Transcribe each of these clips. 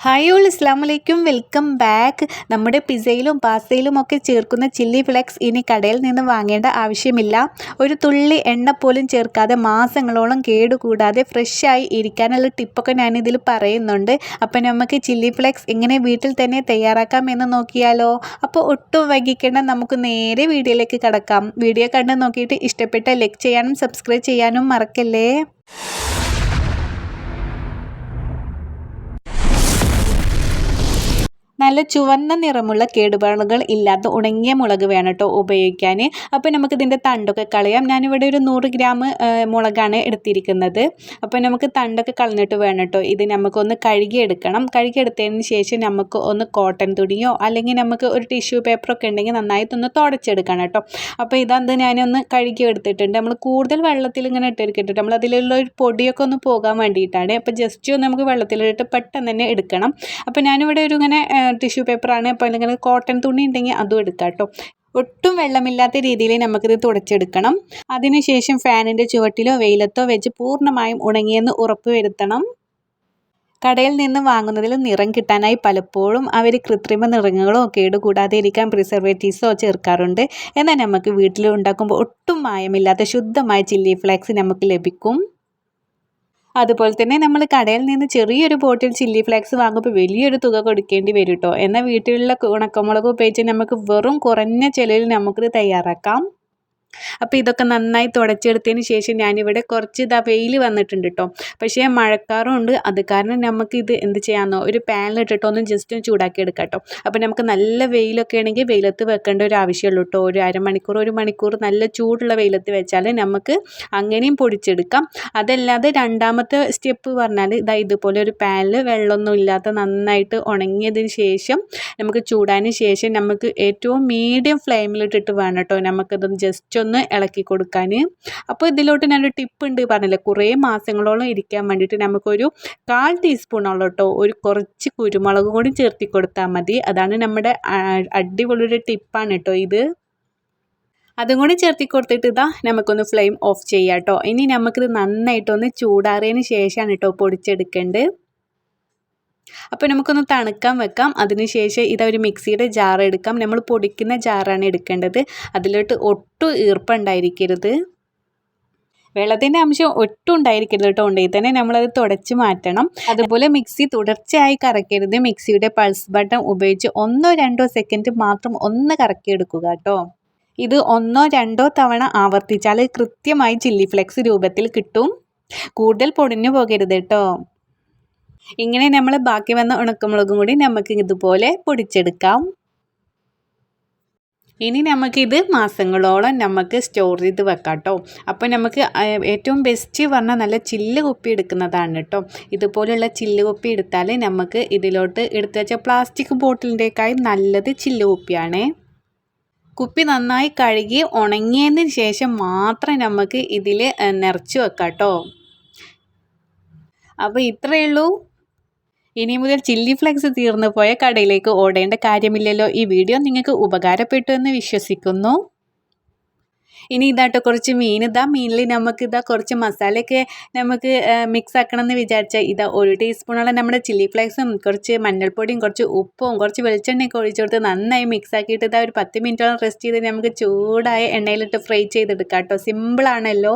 Hi all അസ്സലാമു welcome back. നമ്മുടെ പിസയിലും പാസ്തയിലും ഒക്കെ ചേർക്കുന്ന ചില്ലി ഫ്ലെക്സ് ഇനി കടയിൽ നിന്ന് വാങ്ങേണ്ട ആവശ്യമില്ല. ഒരു തുള്ളി എണ്ണ പോലും ചേർക്കാതെ മാസങ്ങളോളം കേടുകൂടാതെ ഫ്രഷായി ഇരിക്കാനുള്ള ടിപ്പൊക്കെ ഞാനിതിൽ പറയുന്നുണ്ട്. അപ്പോൾ നമുക്ക് ചില്ലി ഫ്ലെക്സ് എങ്ങനെ വീട്ടിൽ തന്നെ തയ്യാറാക്കാം എന്ന് നോക്കിയാലോ. അപ്പോൾ ഒട്ടും വൈകിക്കേണ്ട, നമുക്ക് നേരെ വീഡിയോയിലേക്ക് കടക്കാം. വീഡിയോ കണ്ട് നോക്കിയിട്ട് ഇഷ്ടപ്പെട്ട ലൈക്ക് ചെയ്യാനും സബ്സ്ക്രൈബ് ചെയ്യാനും മറക്കല്ലേ. നല്ല ചുവന്ന നിറമുള്ള കേടുപാടുകൾ ഇല്ലാത്ത ഉണങ്ങിയ മുളക് വേണം കേട്ടോ ഉപയോഗിക്കാൻ. അപ്പോൾ നമുക്കിതിൻ്റെ തണ്ടൊക്കെ കളയാം. ഞാനിവിടെ ഒരു 100 ഗ്രാം മുളകാണ് എടുത്തിരിക്കുന്നത്. അപ്പോൾ നമുക്ക് തണ്ടൊക്കെ കളഞ്ഞിട്ട് വേണം കേട്ടോ ഇത് നമുക്കൊന്ന് കഴുകിയെടുക്കണം. കഴുകിയെടുത്തതിന് ശേഷം നമുക്ക് ഒന്ന് കോട്ടൺ തുണിയോ അല്ലെങ്കിൽ നമുക്ക് ഒരു ടിഷ്യൂ പേപ്പറൊക്കെ ഉണ്ടെങ്കിൽ നന്നായിട്ടൊന്ന് തുടച്ചെടുക്കണം കേട്ടോ. അപ്പോൾ ഇതത് ഞാനൊന്ന് കഴുകി എടുത്തിട്ടുണ്ട്. നമ്മൾ കൂടുതൽ വെള്ളത്തിൽ ഇങ്ങനെ ഇട്ടിരിക്കട്ടെ, നമ്മൾ അതിലുള്ള ഒരു പൊടിയൊക്കെ ഒന്ന് പോകാൻ വേണ്ടിയിട്ടാണ്. അപ്പോൾ ജസ്റ്റ് ഒന്ന് നമുക്ക് വെള്ളത്തിലിട്ട് പെട്ടെന്ന് തന്നെ എടുക്കണം. അപ്പോൾ ഞാനിവിടെ ഒരു ഇങ്ങനെ ടിഷ്യൂ പേപ്പറാണ്. അപ്പോൾ അല്ലെങ്കിൽ കോട്ടൺ തുണി ഉണ്ടെങ്കിൽ അതും എടുക്കാം കേട്ടോ. ഒട്ടും വെള്ളമില്ലാത്ത രീതിയിൽ നമുക്കിത് തുടച്ചെടുക്കണം. അതിനുശേഷം ഫാനിൻ്റെ ചുവട്ടിലോ വെയിലത്തോ വെച്ച് പൂർണ്ണമായും ഉണങ്ങിയെന്ന് ഉറപ്പ് വരുത്തണം. കടയിൽ നിന്ന് വാങ്ങുന്നതിൽ നിറം കിട്ടാനായി പലപ്പോഴും അവർ കൃത്രിമ നിറങ്ങളോ കേടുകൂടാതെ ഇരിക്കാൻ പ്രിസർവേറ്റീവ്സോ ചേർക്കാറുണ്ട്. എന്നാൽ നമുക്ക് വീട്ടിൽ ഉണ്ടാക്കുമ്പോൾ ഒട്ടും മായമില്ലാത്ത ശുദ്ധമായ ചില്ലി ഫ്ലേക്സ് നമുക്ക് ലഭിക്കും. അതുപോലെ തന്നെ നമ്മൾ കടയിൽ നിന്ന് ചെറിയൊരു ബോട്ടിൽ ചില്ലി ഫ്ലേക്സ് വാങ്ങുമ്പോൾ വലിയൊരു തുക കൊടുക്കേണ്ടി വരും കേട്ടോ. എന്നാൽ വീട്ടിലുള്ള ഉണക്കമുളക് ഉപയോഗിച്ച് നമുക്ക് വെറും കുറഞ്ഞ ചിലവിൽ നമുക്കിത് തയ്യാറാക്കാം. അപ്പോൾ ഇതൊക്കെ നന്നായി തുടച്ചെടുത്തതിന് ശേഷം ഞാനിവിടെ കുറച്ച് വെയിൽ വന്നിട്ടുണ്ട് കേട്ടോ. പക്ഷേ മഴക്കാറും ഉണ്ട്. അത് കാരണം നമുക്കിത് എന്ത് ചെയ്യാമെന്നോ, ഒരു പാനിലിട്ടിട്ട് ഒന്ന് ജസ്റ്റ് ചൂടാക്കി എടുക്കാം കേട്ടോ. അപ്പോൾ നമുക്ക് നല്ല വെയിലൊക്കെ ആണെങ്കിൽ വെയിലത്ത് വെക്കേണ്ട ഒരു ആവശ്യമുള്ളൂ കേട്ടോ. ഒരു അരമണിക്കൂർ 1 മണിക്കൂർ നല്ല ചൂടുള്ള വെയിലത്ത് വെച്ചാൽ നമുക്ക് അങ്ങനെയും പൊടിച്ചെടുക്കാം. അതല്ലാതെ രണ്ടാമത്തെ സ്റ്റെപ്പ് പറഞ്ഞാൽ ഇതുപോലെ ഒരു പാനിൽ വെള്ളമൊന്നും ഇല്ലാത്ത നന്നായിട്ട് ഉണങ്ങിയതിന് ശേഷം നമുക്ക് ചൂടാനു ശേഷം നമുക്ക് ഏറ്റവും മീഡിയം ഫ്ലെയിമിലിട്ടിട്ട് വേണം കേട്ടോ നമുക്കതൊന്ന് ജസ്റ്റ് ഒന്ന് ഇളക്കി കൊടുക്കാൻ. അപ്പോൾ ഇതിലോട്ട് ഞാനൊരു ടിപ്പ് ഉണ്ട് പറഞ്ഞില്ലേ, കുറേ മാസങ്ങളോളം ഇരിക്കാൻ വേണ്ടിയിട്ട് നമുക്കൊരു 1/4 ടീസ്പൂണോളം കേട്ടോ ഒരു കുറച്ച് കുരുമുളക് കൂടി ചേർത്തി കൊടുത്താൽ മതി. അതാണ് നമ്മുടെ അടിപൊളിയൊരു ടിപ്പാണ് കേട്ടോ ഇത്. അതും കൂടി ചേർത്തി കൊടുത്തിട്ട് നമുക്കൊന്ന് ഫ്ലെയിം ഓഫ് ചെയ്യാം കേട്ടോ. ഇനി നമുക്കിത് നന്നായിട്ടൊന്ന് ചൂടാറിയതിന് ശേഷമാണ് കേട്ടോ പൊടിച്ചെടുക്കേണ്ടത്. അപ്പോൾ നമുക്കൊന്ന് തണുക്കാൻ വെക്കാം. അതിനുശേഷം ഒരു മിക്സിയുടെ ജാർ എടുക്കാം. നമ്മൾ പൊടിക്കുന്ന ജാറാണ് എടുക്കേണ്ടത്. അതിലോട്ട് ഒട്ടും ഈർപ്പുണ്ടായിരിക്കരുത്, വെള്ളത്തിൻ്റെ അംശം ഒട്ടും ഉണ്ടായിരിക്കരുത് കേട്ടോ. ഉണ്ടെങ്കിൽ തന്നെ നമ്മളത് തുടച്ച് മാറ്റണം. അതുപോലെ മിക്സി തുടർച്ചയായി കറക്കരുത്. മിക്സിയുടെ പൾസ് ബട്ടൺ ഉപയോഗിച്ച് 1-2 സെക്കൻഡ് മാത്രം ഒന്ന് കറക്കിയെടുക്കുക കേട്ടോ. ഇത് 1-2 തവണ ആവർത്തിച്ചാൽ കൃത്യമായി ചില്ലി ഫ്ലെക്സ് രൂപത്തിൽ കിട്ടും. കൂടുതൽ പൊടിഞ്ഞു പോകരുത് കേട്ടോ. ഇങ്ങനെ നമ്മൾ ബാക്കി വന്ന ഉണക്കമുളകും കൂടി നമുക്ക് ഇതുപോലെ പൊടിച്ചെടുക്കാം. ഇനി നമുക്കിത് മാസങ്ങളോളം നമുക്ക് സ്റ്റോർ ചെയ്ത് വെക്കാം കേട്ടോ. അപ്പോൾ നമുക്ക് ഏറ്റവും ബെസ്റ്റ് പറഞ്ഞാൽ നല്ല ചില്ല് കുപ്പി എടുക്കുന്നതാണ് കേട്ടോ. ഇതുപോലെയുള്ള ചില്ല് കുപ്പി എടുത്താൽ നമുക്ക് ഇതിലോട്ട് എടുത്ത് വെച്ചാൽ പ്ലാസ്റ്റിക് ബോട്ടിലിൻ്റെക്കായി നല്ലത് ചില്ല് കുപ്പിയാണ്. കുപ്പി നന്നായി കഴുകി ഉണങ്ങിയതിന് ശേഷം മാത്രം നമുക്ക് ഇതിൽ നിറച്ച് വെക്കാം കേട്ടോ. അപ്പോൾ ഇത്രയേ ഉള്ളൂ. ഇനി മുതൽ ചില്ലി ഫ്ലെക്സ് തീർന്നു പോയ കടയിലേക്ക് ഓടേണ്ട കാര്യമില്ലല്ലോ. ഈ വീഡിയോ നിങ്ങൾക്ക് ഉപകാരപ്പെട്ടു എന്ന് വിശ്വസിക്കുന്നു. ഇനി കുറച്ച് മീൻ. മീനിൽ നമുക്ക് കുറച്ച് മസാലയൊക്കെ നമുക്ക് മിക്സ് ആക്കണം എന്ന് വിചാരിച്ചാൽ 1 ടീസ്പൂണോളം നമ്മുടെ ചില്ലി ഫ്ലേക്സും കുറച്ച് മഞ്ഞൾപ്പൊടിയും കുറച്ച് ഉപ്പും കുറച്ച് വെളിച്ചെണ്ണയൊക്കെ ഒഴിച്ചു കൊടുത്ത് നന്നായി മിക്സ് ആക്കിയിട്ട് ഒരു 10 മിനിറ്റോളം റെസ്റ്റ് ചെയ്ത് നമുക്ക് ചൂടായ എണ്ണയിലിട്ട് ഫ്രൈ ചെയ്തെടുക്കാം കേട്ടോ. സിമ്പിളാണല്ലോ.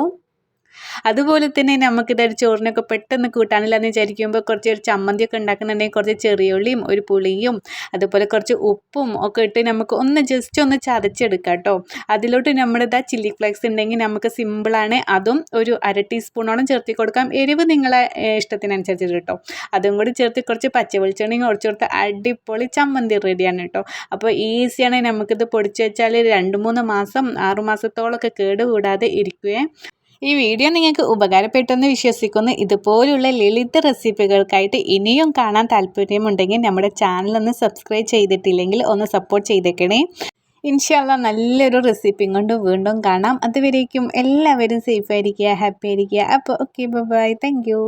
അതുപോലെ തന്നെ നമുക്കിതൊരു ചോറിനൊക്കെ പെട്ടെന്ന് കൂട്ടാനില്ല എന്ന് വിചാരിക്കുമ്പോൾ കുറച്ച് ഒരു ചമ്മന്തിയൊക്കെ ഉണ്ടാക്കുന്നുണ്ടെങ്കിൽ കുറച്ച് ചെറിയുള്ളിയും ഒരു പുളിയും അതുപോലെ കുറച്ച് ഉപ്പും ഒക്കെ ഇട്ട് നമുക്ക് ഒന്ന് ജസ്റ്റ് ഒന്ന് ചതച്ചെടുക്കാം കേട്ടോ. അതിലോട്ട് നമ്മുടെ ചില്ലി ഫ്ലേക്സ് ഉണ്ടെങ്കിൽ നമുക്ക് സിമ്പിളാണ്. അതും ഒരു 1/2 ടീസ്പൂണോളം ചേർത്തി കൊടുക്കാം. എരിവ് നിങ്ങളെ ഇഷ്ടത്തിനനുസരിച്ച് കേട്ടോ. അതും കൂടി ചേർത്ത് കുറച്ച് പച്ച വെളിച്ചെണ്ണയും ഒഴിച്ചു കൊടുത്ത് അടിപൊളി ചമ്മന്തി റെഡിയാണ് കേട്ടോ. അപ്പോൾ ഈസിയാണ്. നമുക്കിത് പൊടിച്ച് വെച്ചാൽ 2-3 മാസം 6 മാസത്തോളമൊക്കെ കേടുകൂടാതെ ഇരിക്കുകയും. ഈ വീഡിയോ നിങ്ങൾക്ക് ഉപകാരപ്പെട്ടെന്ന് വിശ്വസിക്കുന്നു. ഇതുപോലുള്ള ലളിത റെസിപ്പികൾക്കായിട്ട് ഇനിയും കാണാൻ താല്പര്യമുണ്ടെങ്കിൽ നമ്മുടെ ചാനലൊന്ന് സബ്സ്ക്രൈബ് ചെയ്തിട്ടില്ലെങ്കിൽ ഒന്ന് സപ്പോർട്ട് ചെയ്തേക്കണേ. ഇൻഷാ അല്ലാഹ് നല്ലൊരു റെസിപ്പി കൊണ്ട് വീണ്ടും കാണാം. അതുവരേക്കും എല്ലാവരും സേഫ് ആയിരിക്കുക, ഹാപ്പി ആയിരിക്കുക. അപ്പോൾ ഓക്കെ, ബൈ, താങ്ക് യു.